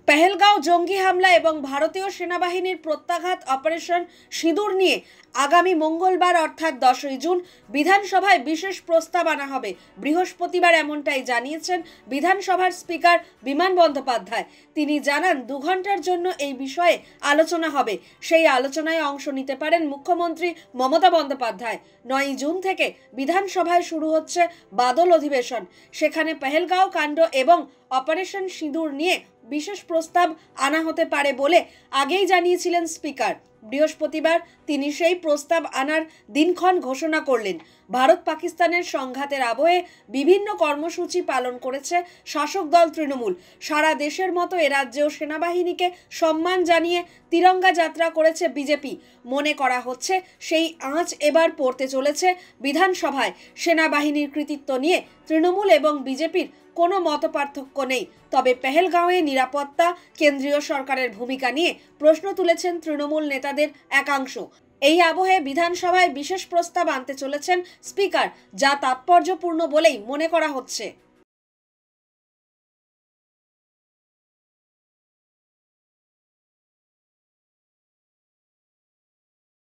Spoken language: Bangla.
পেহেলগাঁও জঙ্গি হামলা এবং ভারতীয় সেনাবাহিনীর প্রত্যাঘাত অপারেশন সিঁদুর নিয়ে আগামী মঙ্গলবার অর্থাৎ 10ই জুন বিধানসভায় বিশেষ প্রস্তাব আনা হবে। বৃহস্পতিবার এমনটাই জানিয়েছেন বিধানসভার স্পিকার বিমান বন্দ্যোপাধ্যায়। তিনি জানান 2 ঘন্টার জন্য এই বিষয়ে আলোচনা হবে। সেই আলোচনায় অংশ নিতে পারেন মুখ্যমন্ত্রী মমতা বন্দ্যোপাধ্যায়। 9ই জুন থেকে বিধানসভায় শুরু হচ্ছে বাদল অধিবেশন। সেখানে পেহেলগাঁও কাণ্ড এবং অপারেশন সিঁদুর নিয়ে বিশেষ প্রস্তাব আনা হতে পারে বলে আগেই জানিয়েছিলেন স্পিকার। বৃহস্পতিবার তিনি সেই প্রস্তাব আনার দিনক্ষণ ঘোষণা করলেন। ভারত পাকিস্তানের সংঘাতের আবহে বিভিন্ন কর্মসূচি পালন করেছে শাসক দল তৃণমূল। সারা দেশের মতো এ রাজ্যেও সেনাবাহিনীকে সম্মান জানিয়ে তিরঙ্গা যাত্রা করেছে বিজেপি। মনে করা হচ্ছে সেই আঁচ এবার পড়তে চলেছে বিধানসভায়। সেনাবাহিনীর কৃতিত্ব নিয়ে তৃণমূল এবং বিজেপির কোনো মতপার্থক্য নেই, তবে পেহেলগাঁওয়ে নিরাপত্তা কেন্দ্রীয় সরকারের ভূমিকা নিয়ে প্রশ্ন তুলেছেন তৃণমূল নেতাদের একাংশ। এই আবহে বিধানসভায় বিশেষ প্রস্তাব আনতে চলেছেন স্পিকার, যা তাৎপর্যপূর্ণ বলেই মনে করা হচ্ছে।